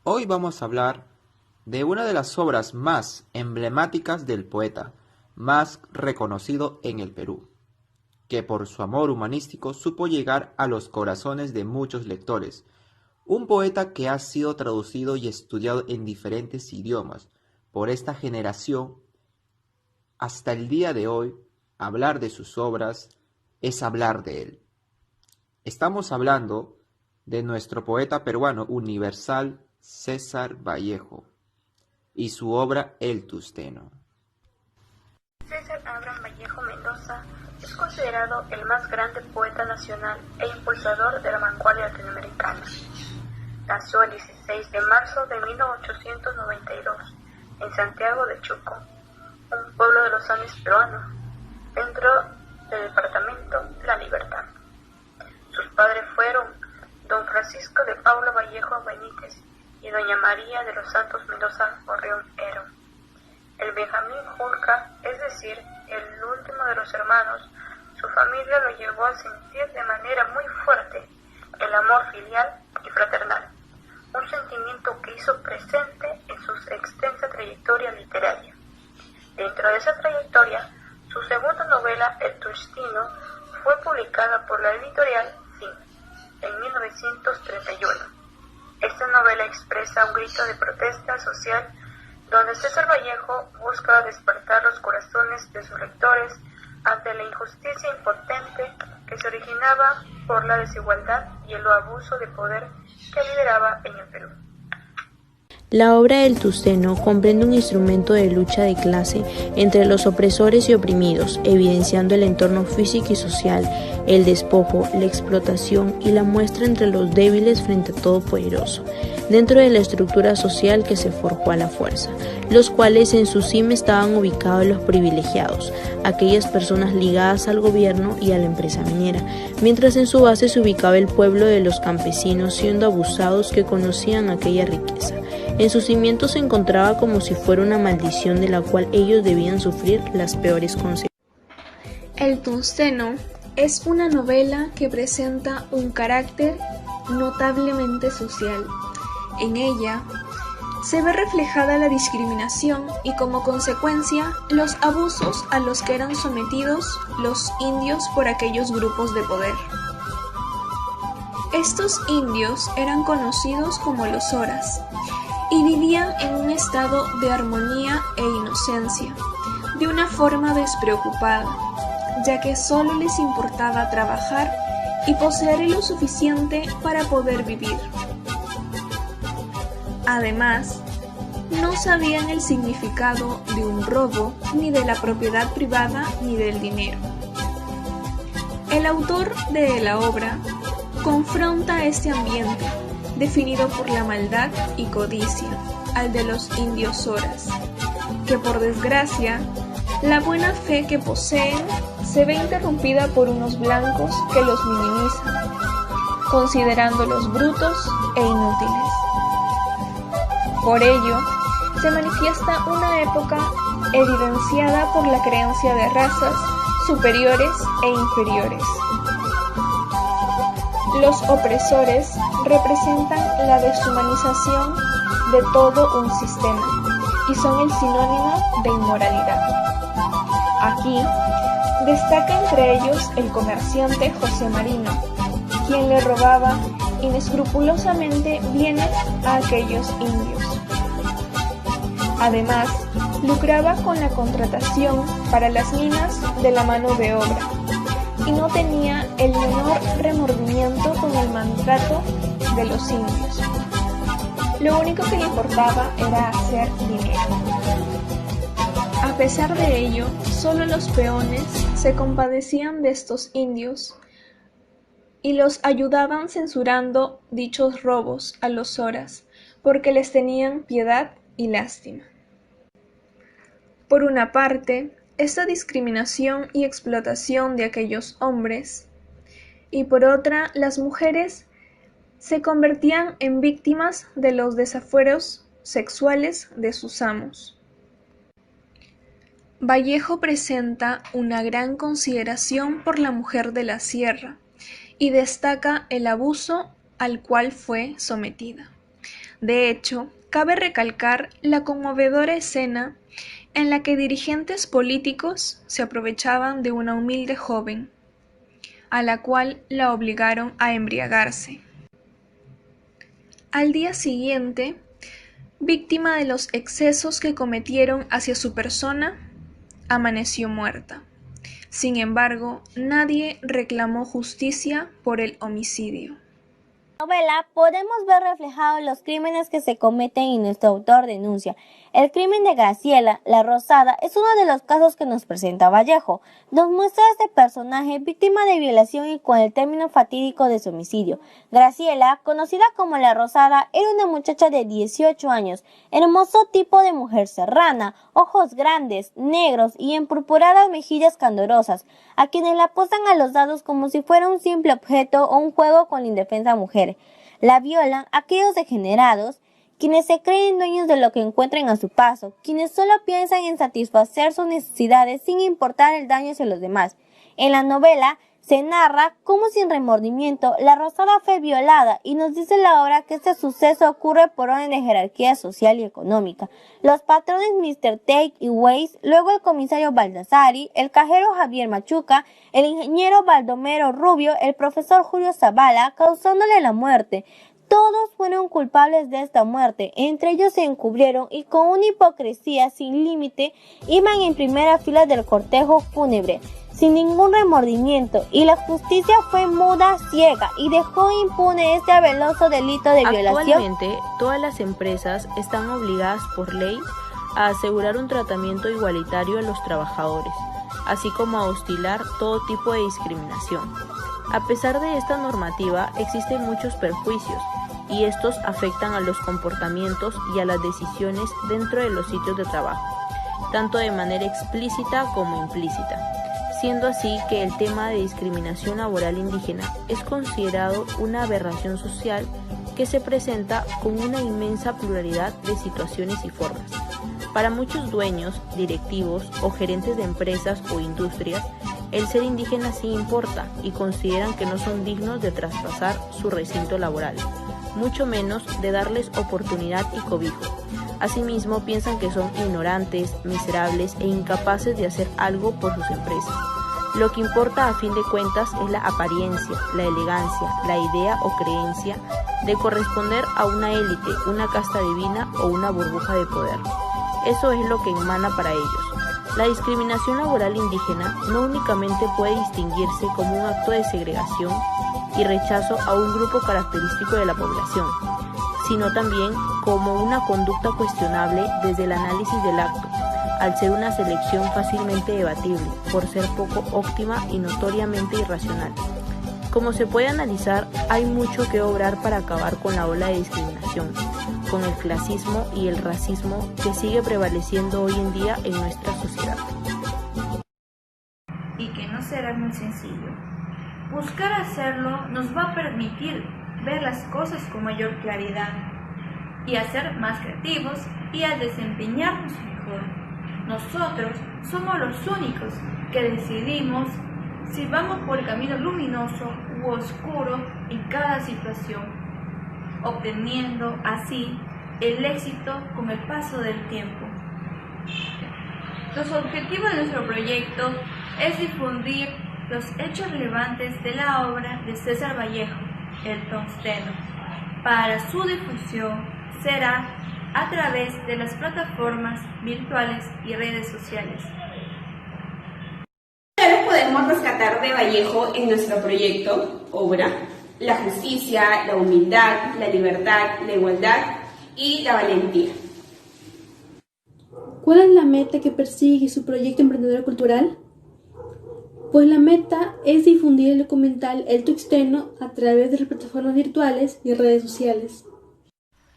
Hoy vamos a hablar de una de las obras más emblemáticas del poeta, más reconocido en el Perú, que por su amor humanístico supo llegar a los corazones de muchos lectores. Un poeta que ha sido traducido y estudiado en diferentes idiomas por esta generación. Hasta el día de hoy, hablar de sus obras es hablar de él. Estamos hablando de nuestro poeta peruano universal César Vallejo y su obra El Tusteno. César Abraham Vallejo Mendoza es considerado el más grande poeta nacional e impulsador de la vanguardia latinoamericana. Nació el 16 de marzo de 1892 en Santiago de Chuco, un pueblo de los Andes peruanos, dentro del departamento La Libertad. Sus padres fueron don Francisco de Paula Vallejo Benítez y doña María de los Santos Mendoza Gorrión Ero. El Benjamín Julca, es decir, el último de los hermanos, su familia lo llevó a sentir de manera muy fuerte el amor filial y fraternal, un sentimiento que hizo presente en su extensa trayectoria literaria. Dentro de esa trayectoria, su segunda novela, El Tusteno, fue publicada por la editorial Fin en 1931. Esta novela expresa un grito de protesta social donde César Vallejo busca despertar los corazones de sus lectores ante la injusticia impotente que se originaba por la desigualdad y el abuso de poder que lideraba en el Perú. La obra del Tusteno comprende un instrumento de lucha de clase entre los opresores y oprimidos, evidenciando el entorno físico y social, el despojo, la explotación y la muestra entre los débiles frente a todo poderoso, dentro de la estructura social que se forjó a la fuerza, los cuales en su cima estaban ubicados los privilegiados, aquellas personas ligadas al gobierno y a la empresa minera, mientras en su base se ubicaba el pueblo de los campesinos siendo abusados que conocían aquella riqueza. En sus cimientos se encontraba como si fuera una maldición de la cual ellos debían sufrir las peores consecuencias. El Tusteno es una novela que presenta un carácter notablemente social. En ella se ve reflejada la discriminación y como consecuencia los abusos a los que eran sometidos los indios por aquellos grupos de poder. Estos indios eran conocidos como los Oras y vivían en un estado de armonía e inocencia, de una forma despreocupada, ya que solo les importaba trabajar y poseer lo suficiente para poder vivir. Además, no sabían el significado de un robo, ni de la propiedad privada, ni del dinero. El autor de la obra confronta este ambiente, definido por la maldad y codicia, al de los indios Oras, que por desgracia, la buena fe que poseen se ve interrumpida por unos blancos que los minimizan, considerándolos brutos e inútiles. Por ello, se manifiesta una época evidenciada por la creencia de razas superiores e inferiores. Los opresores representan la deshumanización de todo un sistema y son el sinónimo de inmoralidad. Aquí destaca entre ellos el comerciante José Marino, quien le robaba inescrupulosamente bienes a aquellos indios. Además, lucraba con la contratación para las minas de la mano de obra y no tenía el menor remordimiento con el maltrato de los indios. Lo único que le importaba era hacer dinero. A pesar de ello, solo los peones se compadecían de estos indios y los ayudaban censurando dichos robos a los Oras, porque les tenían piedad y lástima. Por una parte, esta discriminación y explotación de aquellos hombres, y por otra, las mujeres se convertían en víctimas de los desafueros sexuales de sus amos. Vallejo presenta una gran consideración por la mujer de la sierra y destaca el abuso al cual fue sometida. De hecho, cabe recalcar la conmovedora escena en la que dirigentes políticos se aprovechaban de una humilde joven, a la cual la obligaron a embriagarse. Al día siguiente, víctima de los excesos que cometieron hacia su persona, amaneció muerta. Sin embargo, nadie reclamó justicia por el homicidio. En la novela podemos ver reflejados los crímenes que se cometen y nuestro autor denuncia. El crimen de Graciela, la Rosada, es uno de los casos que nos presenta Vallejo. Nos muestra a este personaje víctima de violación y con el término fatídico de su homicidio. Graciela, conocida como la Rosada, era una muchacha de 18 años, hermoso tipo de mujer serrana, ojos grandes, negros y empurpuradas mejillas candorosas, a quienes la posan a los lados como si fuera un simple objeto o un juego con la indefensa mujer. La violan aquellos degenerados, quienes se creen dueños de lo que encuentren a su paso, quienes solo piensan en satisfacer sus necesidades sin importar el daño hacia los demás. En la novela se narra cómo sin remordimiento la Rosada fue violada y nos dice la obra que este suceso ocurre por orden de jerarquía social y económica. Los patrones Mr. Take y Weiss, luego el comisario Baldassari, el cajero Javier Machuca, el ingeniero Baldomero Rubio, el profesor Julio Zavala, causándole la muerte. Todos fueron culpables de esta muerte, entre ellos se encubrieron y con una hipocresía sin límite iban en primera fila del cortejo fúnebre, sin ningún remordimiento, y la justicia fue muda, ciega y dejó impune este veloso delito de violación. Actualmente, todas las empresas están obligadas por ley a asegurar un tratamiento igualitario a los trabajadores, así como a hostilar todo tipo de discriminación. A pesar de esta normativa, existen muchos perjuicios, y estos afectan a los comportamientos y a las decisiones dentro de los sitios de trabajo, tanto de manera explícita como implícita, siendo así que el tema de discriminación laboral indígena es considerado una aberración social que se presenta con una inmensa pluralidad de situaciones y formas. Para muchos dueños, directivos o gerentes de empresas o industrias, el ser indígena sí importa y consideran que no son dignos de traspasar su recinto laboral, mucho menos de darles oportunidad y cobijo. Asimismo, piensan que son ignorantes, miserables e incapaces de hacer algo por sus empresas. Lo que importa a fin de cuentas es la apariencia, la elegancia, la idea o creencia de corresponder a una élite, una casta divina o una burbuja de poder. Eso es lo que emana para ellos. La discriminación laboral indígena no únicamente puede distinguirse como un acto de segregación y rechazo a un grupo característico de la población, sino también como una conducta cuestionable desde el análisis del acto, al ser una selección fácilmente debatible, por ser poco óptima y notoriamente irracional. Como se puede analizar, hay mucho que obrar para acabar con la ola de discriminación, con el clasismo y el racismo que sigue prevaleciendo hoy en día en nuestra sociedad. Y que no será muy sencillo. Buscar hacerlo nos va a permitir ver las cosas con mayor claridad y a ser más creativos y a desempeñarnos mejor. Nosotros somos los únicos que decidimos si vamos por el camino luminoso u oscuro en cada situación, obteniendo así el éxito con el paso del tiempo. Los objetivos de nuestro proyecto es difundir los hechos relevantes de la obra de César Vallejo, El Tungsteno. Para su difusión será a través de las plataformas virtuales y redes sociales. Claro, podemos rescatar de Vallejo en nuestro proyecto, obra, la justicia, la humildad, la libertad, la igualdad y la valentía. ¿Cuál es la meta que persigue su proyecto emprendedor cultural? Pues la meta es difundir el documental El Tungsteno a través de las plataformas virtuales y redes sociales.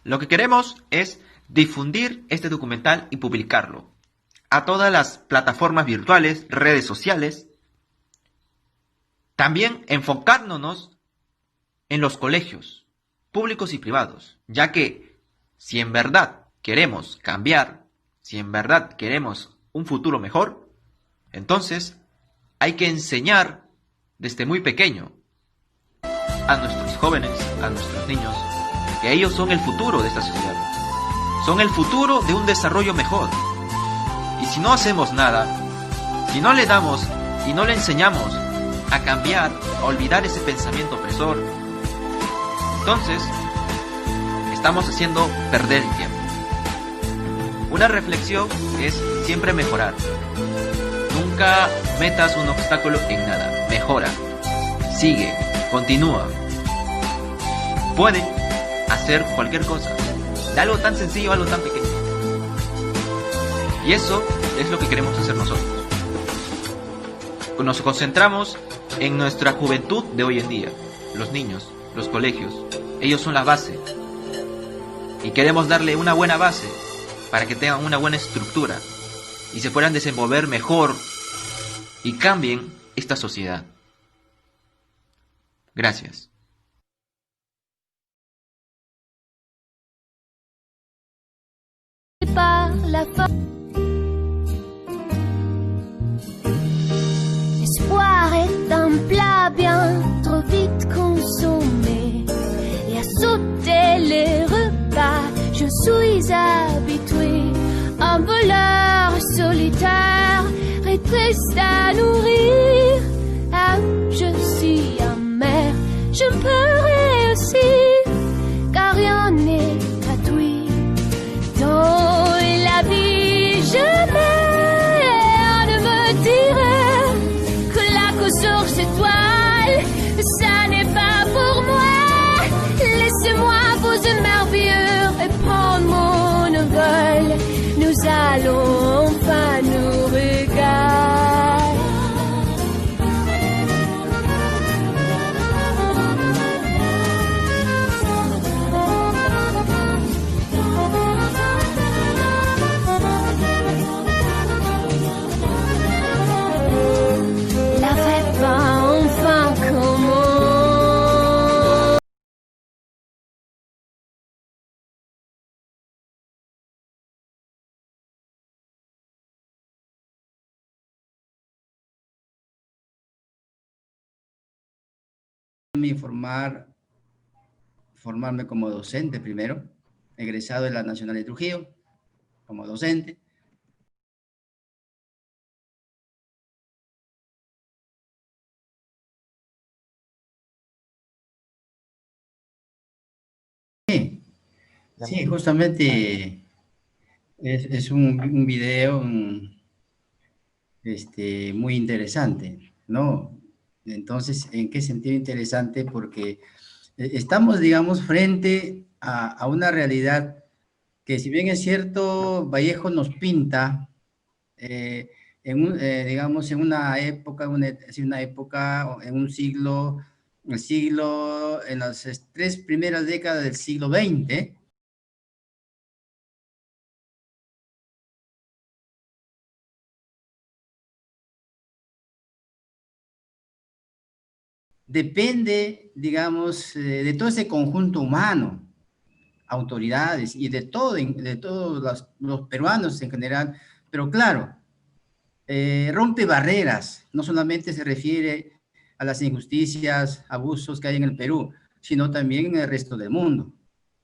Lo que queremos es difundir este documental y publicarlo a todas las plataformas virtuales, redes sociales. También enfocándonos en los colegios públicos y privados, ya que si en verdad queremos cambiar, si en verdad queremos un futuro mejor, entonces hay que enseñar desde muy pequeño a nuestros jóvenes, a nuestros niños, que que ellos son el futuro de esta sociedad. Son el futuro de un desarrollo mejor. Y si no hacemos nada, si no le damos y no le enseñamos a cambiar, a olvidar ese pensamiento opresor, entonces estamos haciendo perder el tiempo. Una reflexión es siempre mejorar. Nunca metas un obstáculo en nada. Mejora, sigue, continúa. Puede hacer cualquier cosa, de algo tan sencillo a algo tan pequeño. Y eso es lo que queremos hacer nosotros. Nos concentramos en nuestra juventud de hoy en día. Los niños, los colegios, ellos son la base. Y queremos darle una buena base para que tengan una buena estructura y se puedan desenvolver mejor y cambien esta sociedad. Gracias. L'espoir est un plat bien trop vite consommé et à sauter les repas je suis habitué. Un voleur solitaire et triste à nourrir. Ah, je suis amer, je peux réussir car rien n'est gratuit dans la vie. Jamais on ne me dirait que la cause sur cette toile, ça n'est pas pour moi. Laissez-moi vous émerveiller et prendre mon envol. Nous allons enfin nous régaler. La fête va enfin commencer. Formarme como docente primero, egresado de la Nacional de Trujillo, como docente. Sí, justamente es un video muy interesante, ¿no? Entonces, ¿en qué sentido interesante? Porque estamos, digamos, frente a una realidad que, si bien es cierto, Vallejo nos pinta, digamos, en una época, en un siglo, en las 3 primeras décadas del siglo XX, depende, digamos, de todo ese conjunto humano, autoridades y de todos los peruanos en general, pero claro, rompe barreras, no solamente se refiere a las injusticias, abusos que hay en el Perú, sino también en el resto del mundo.